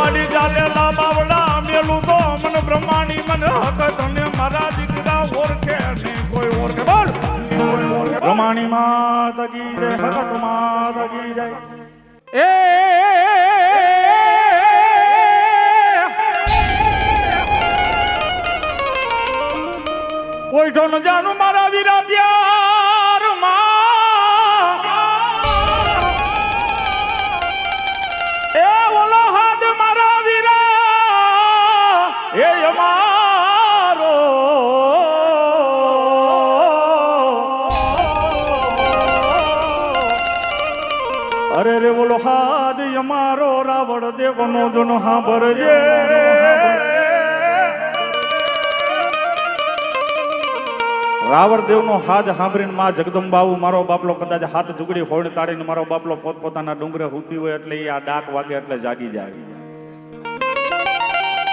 વાડી ચાલેલા બાવડા મેલું તો મન બ્રહ્માણી મન હક તને મારા દીકરા ઓળખે નહીં કોઈ ઓળખે બોલ બ્રહ્માણી માતા કી જય હક માતા કી જય એ કોઈ તો ન જાણું મારા વીરા પ્યાર માં એ ઓલો હાથ મારા વીરા એ અમારો અરે રે ઓલો હાથ અમારો રાવણ દેવનો જનો સાંભળજે રાવણ દેવનો હાથ સાંભળીને માં જગદંબાઉ મારો બાપલો કદાચ હાથ ઝુગડી હોડ તાળીને મારો બાપલો પોતપોતાના ડુંગરે હુતી હોય એટલે આ ડાક વાગે એટલે જાગી જાય.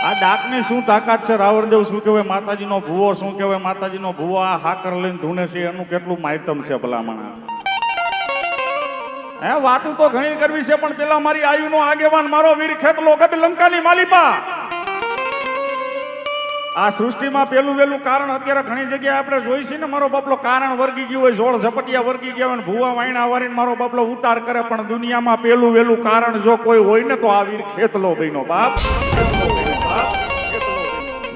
આ ડાકની શું તાકાત છે? રાવણદેવ શું કહેવાય માતાજીનો ભૂવો, શું કહેવાય માતાજીનો ભૂવો આ હાકર લઈને ધૂણે છે એનું કેટલું માહિતમ છે ભલામણા. હે વાતું તો ઘણી કરવી છે પણ પેલા મારી આયુનો આગેવાન મારો વીર ખેતલો ગઢ લંકાની માલિપા આ સૃષ્ટિમાં પેલું વેલું કારણ અત્યારે ઘણી જગ્યાએ આપણે જોઈ છે ને મારો બાપલો કારણ વર્ગી ગયું હોય, જોળ ઝપટિયા વર્ગી ગયા હોય, ભૂવા વાયણા વારીને મારો બાપલો ઉતાર કરે, પણ દુનિયામાં પેલું વેલું કારણ જો કોઈ હોય ને તો આ વીર ખેતલો બહેનો બાપ.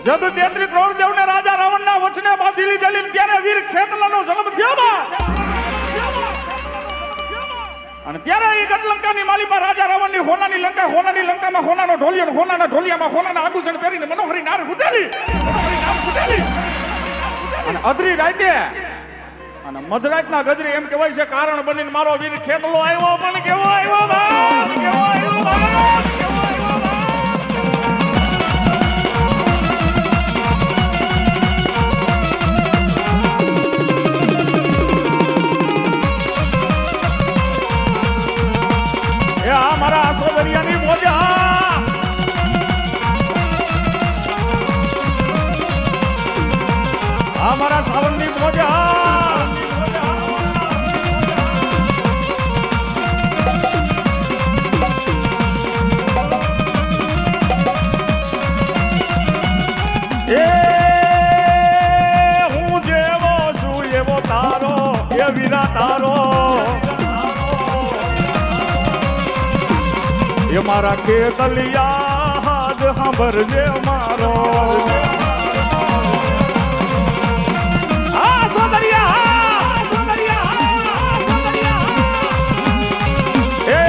જબ 33 કરોડ દેવને રાજા રાવણના વચને બાંધી લીધેલી ત્યારે વીર ખેતલાનો જન્મ થયો બા. અને ત્યારે એ ગઢલંકાની માલિપા રાજા રાવણની હોનાની લંકામાં હોનાનો ઢોલિયો, હોનાના ઢોલિયામાં હોનાના આભૂષણ પહેરીને મનોહરી નાર ઉતેલી અને અધરી રાતે અને મધરાતના ગજરી એમ કહેવાય છે કારણ બનીને મારો વીર ખેતલો આવ્યો. પણ કેવો આવ્યો બાપ, કેવો આવ્યો બાપ. મારા સોદરિયાની મોજા મારા સાવનની મોજા એ હું જેવો છું એવો તારો એ વીરા તારો એ મારા ખેતલિયા હાથ સાંભળજે મારો. આ સોદરિયા એ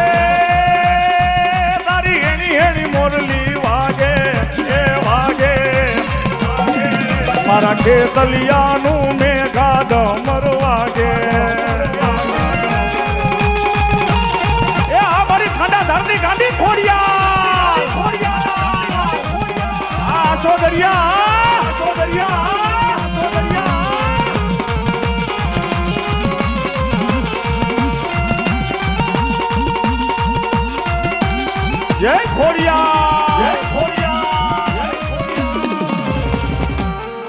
તારી હેણી મોરલી વાગે એ વાગે મારા ખેતલિયાનું મેઘા ડમર વાગે. ધરની ગાંધી ખોડિયા આ સોદરિયા જય ખોડિયા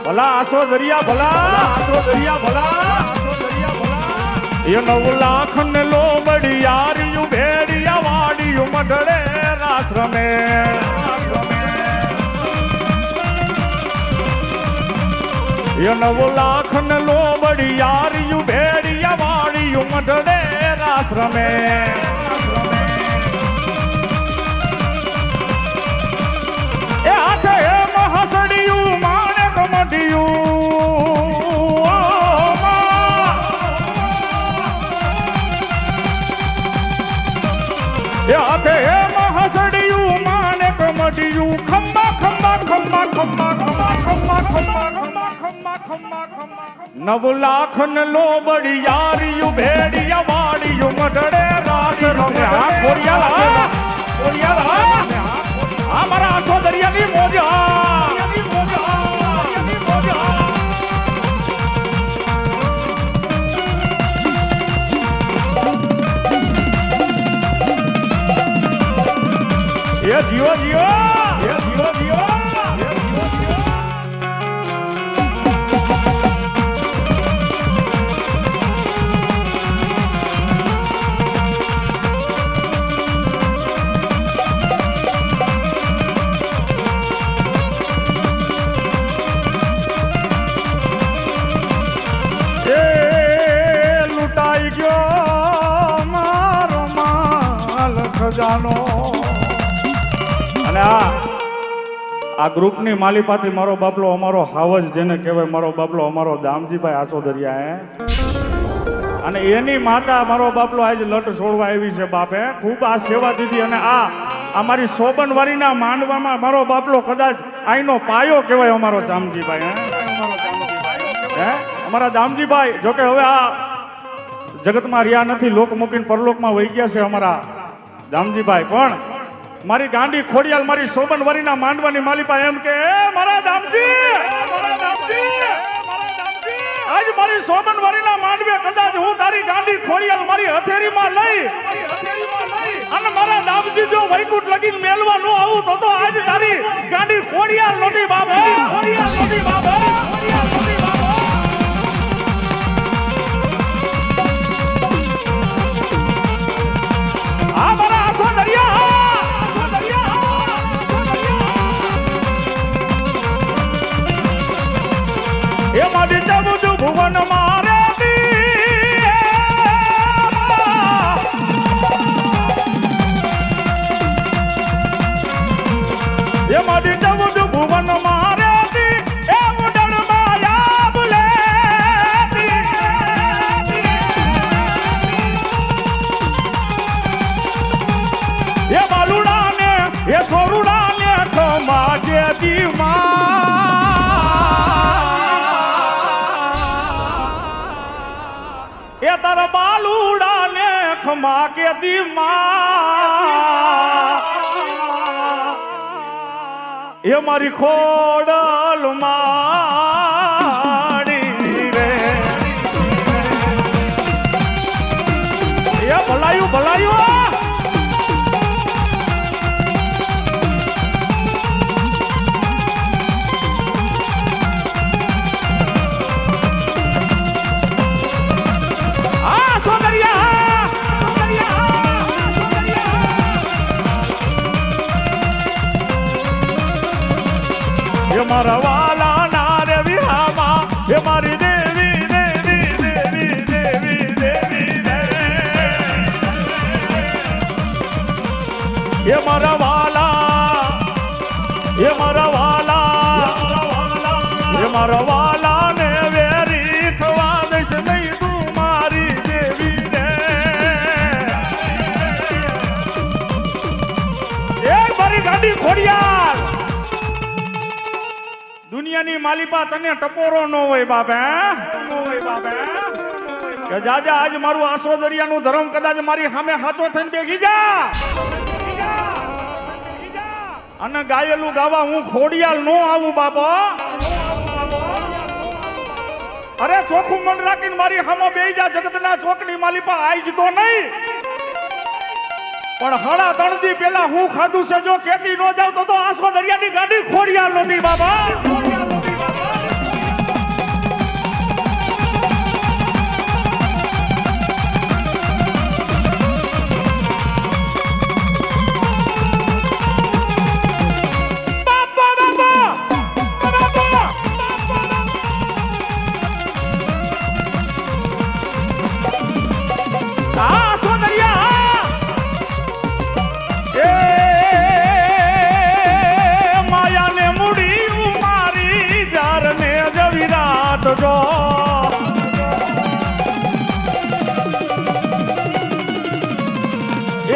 ભલા સોદરિયા ભલા એ 9 લાખ ને લોબડી યારિયું ભેડિયા વાડિયું મઢડે રાસ રમે. એ 9 લાખ ને લોબડી યારિયું ભેડિયા વાડિયું મઢડે રાસ રમે. એ હાથે એમ હસડિયું માણેક મઢિયું હાથે એમ હસડિયું માણેક મઢિયું ખંભા ખંભા ખંભા ખંભા ખંભા ખંભા ખંભા ખંભા ખંભા ખંભા 9 લાખ ને લોબડી યારિયું ભેડિયા વાડિયું મઢડે રાસ રમે. આ ખોડિયાલા આ મારા સોદરિયાની મોજા એ જીઓ જાનો. અને આ ગ્રુપની માલિપાથી મારો બાપલો અમારો હાવજ જેને કહેવાય, મારો બાપલો અમારો દામજીભાઈ આચોદરિયા હે. અને એની માતા મારો બાપલો આજે લટ છોડવા આવી છે બાપે, ખૂબ આ સેવા દીધી. અને આ અમારી સોબનવારીના માંડવામાં મારો બાપલો કદાચ આઈનો પાયો કહેવાય અમારો દામજીભાઈ હે. અમારા દામજીભાઈ જોકે હવે આ જગતમાં રહ્યા નથી, લોક મૂકીને પરલોકમાં વહી ગયા છે અમારા દામજીભાઈ. પણ મારી ગાંડી ખોડિયાલ મારી સોબનવારીના માંડવાની માલિપા એમ કે મારા દામજી, આજ મારી સોબનવારીના માંડવે કદાચ હું તારી ગાંડી ખોડિયાલ મારી હથેરીમાં લઈ અને મારા દામજી જો વૈકુંઠ લગીને મેલવા ન આવું તો આજ તારી ગાંડી ખોડિયાલ નોટી બાબે, ખોડિયાલ નોટી બાબે, ખોડિયાલ નોટી બાબે. આ મારા આસો દરિયા એ મારી જબુજુ ભુવન મારે એ મારી જબુજુ ભુવન મારે એ ઉડણ માયા બોલે એ બાલુડા ને એ સોરુડા ને ખમા જે એ તારા બાલુડા ને ખમા કે દીમા એ મારી ખોડલ માડી રે એ ભલાયું ભલાયું. મારા વાલા નારે વિહામાં એ મારી દેવી દેવી દેવી દેવી દેવી એ મારા વાલા એ મારા વાલા એ મારા વાલા ને વેરી થવા દઈશ નહીં તું મારી દેવી રે. એ મારી ગાડી ખોડિયાલ દુનિયાની માલિપા તને ટપોરો ન હોય બાપે, કે જાજા આજ મારું આસો દરિયાનું ધર્મ કદાચ મારી સામે હાચો થઈને બેગી જા અને ગાયેલું ગાવા હું ખોડિયાલ નો આવું બાપા. અરે ચોખ્ખું મન રાખીને મારી સામે બેહી જા જગતના ચોકની માલિપા આઈ જ તો નહીં, પણ હડા તણદી પેલા હું ખાધું છે જો ખેતી ન જાવ તો આસો દરિયાની ગાડી ખોડિયાલ નહોતી બાબા.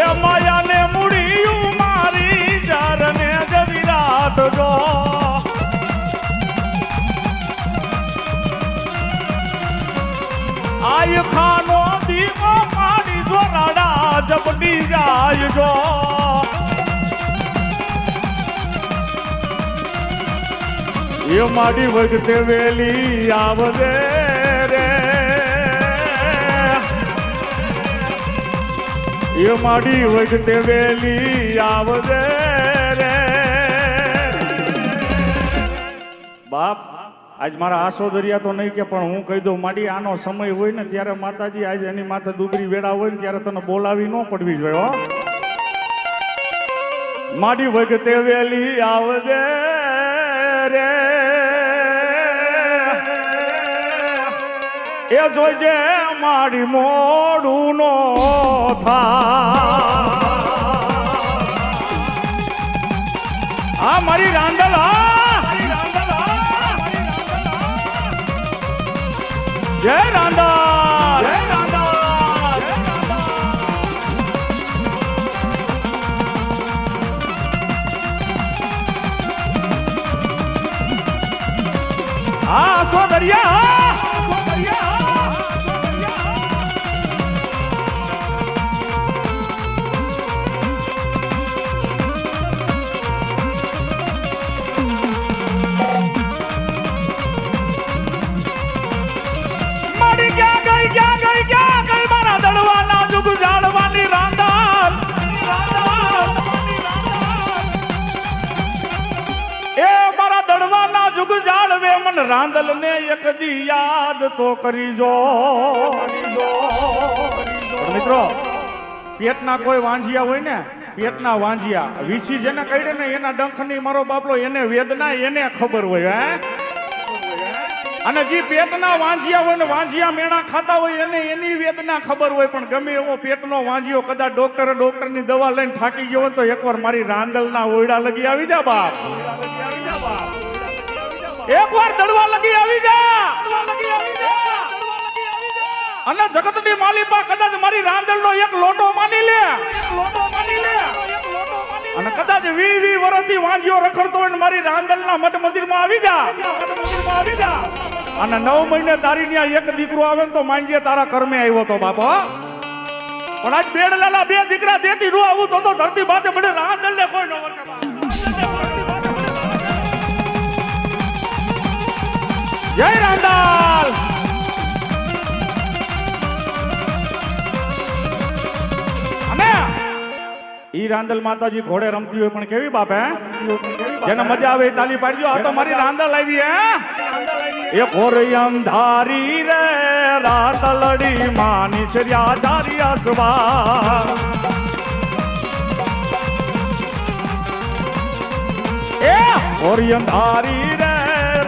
એ માયા ને મુડિયું મારી જાર ને જવિરાત જો આય ખાનો દીવો મારી જો રાડા જપડી જાય જો એ મારી વખતે વેલી આવજે રે એ મારી વખતે વેલી આવજે રે બાપ. આજ મારા આસો દરિયા તો નહીં કે પણ હું કહી દઉં માડી આનો સમય હોય ને ત્યારે માતાજી આજ એની માથે દુબરી વેડા હોય ને ત્યારે તને બોલાવી ન પડવી જોઈએ હો. માડી વખતે વેલી આવજે રે એ જોજે મારી મોડું નો થા મારી રાંદલ જય રાંદલ જય રાંદલ આ સોદરિયા રાંદલ ને એક દી યાદ તો કરીજો મિત્રો પેટના કોઈ વાંજિયા હોય ને પેટના વાંજિયા વીછી જેને કહીએ ને એના ડંખની મારો બાપલો એને વેદના એને ખબર હોય હે અને જે પેટના વાંજિયા હોય ને વાંજિયા મેણા ખાતા હોય એને એની વેદના ખબર હોય પણ ગમે એવો પેટનો વાંજિયો કદાચ ડોક્ટરની દવા લઈને થાકી ગયો હોય તો એકવાર મારી રાંદલના ઓયડા લગી આવી જા બાપ એકવાર દડવા લગી આવી જા અને જગતની માલિકા કદાચ મારી રાંદલનો એક લોટો માની લે અને કદાચ 20 વર્ષથી વાંજિયો રખડતો હોય ને મારી રાંદલના મઠ મંદિરમાં આવી જા અને 9 મહિને તારી ત્યાં એક દીકરો આવે ને તો માંજે તારા કર્મે આવ્યો તો બાપા પણ આજ બેડલાલા 2 દીકરા દેતી નો આવું તો ધરતી બાતે મને રાંદલને કોઈ ન વરકે જય રાંદલ અને ઈ રાંદલ માતાજી ઘોડે રમતી હોય પણ કેવી બાપ હે જેને મજા આવે તાલી પાડજો આ તો મારી રાંદલ આવી હે એ ઘોરી અંધારી રે રાતલડી માની શ્રીયા ચારિયા સવા એ ઘોરી અંધારી રે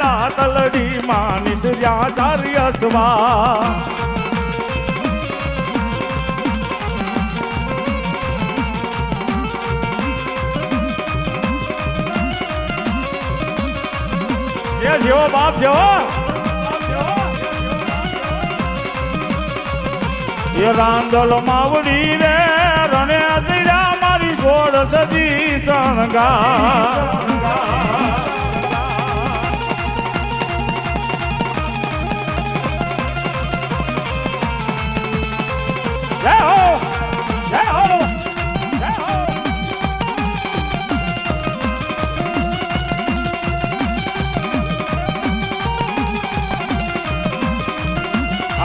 રાતલડી માની શ્રીયા ચારિયા સવા જેવો બાપ જેવો એ રાંદલ માવડી રે રણે અતડા મારી 16 સદી શણગાર જય હો જય હો જય હો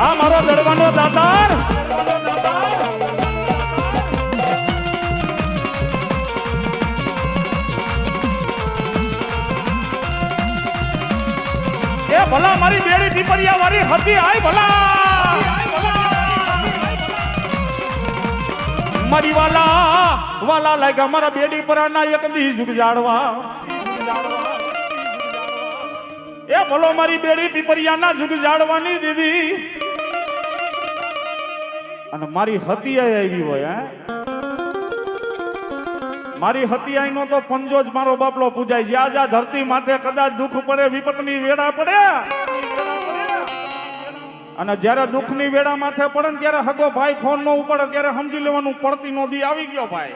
આ મારો દડવાનો દાતાર એ ભલા મારી બેડી પીપરિયા વાળી હતી આય ભલા મારી વાલા લાગ્યા મારા બેડી પરાના એક દી જુગ જાડવા એ ભલો મારી બેડી પીપરિયાના જુગ જાડવાની દેવી અને મારી હતિયાઈ આવી હોય હે મારી હતિયાઈ નો તો પંજો જ મારો બાપલો પૂજાય જ્યાં જ્યાં ધરતી માથે કદાચ દુઃખ પડે વિપતની વેળા પડે અને જ્યારે દુઃખની વેળા માથે પડે ને ત્યારે હગો ભાઈ ફોન નો ઉપાડે ત્યારે સમજી લેવાનું પડતી નો દી આવી ગયો ભાઈ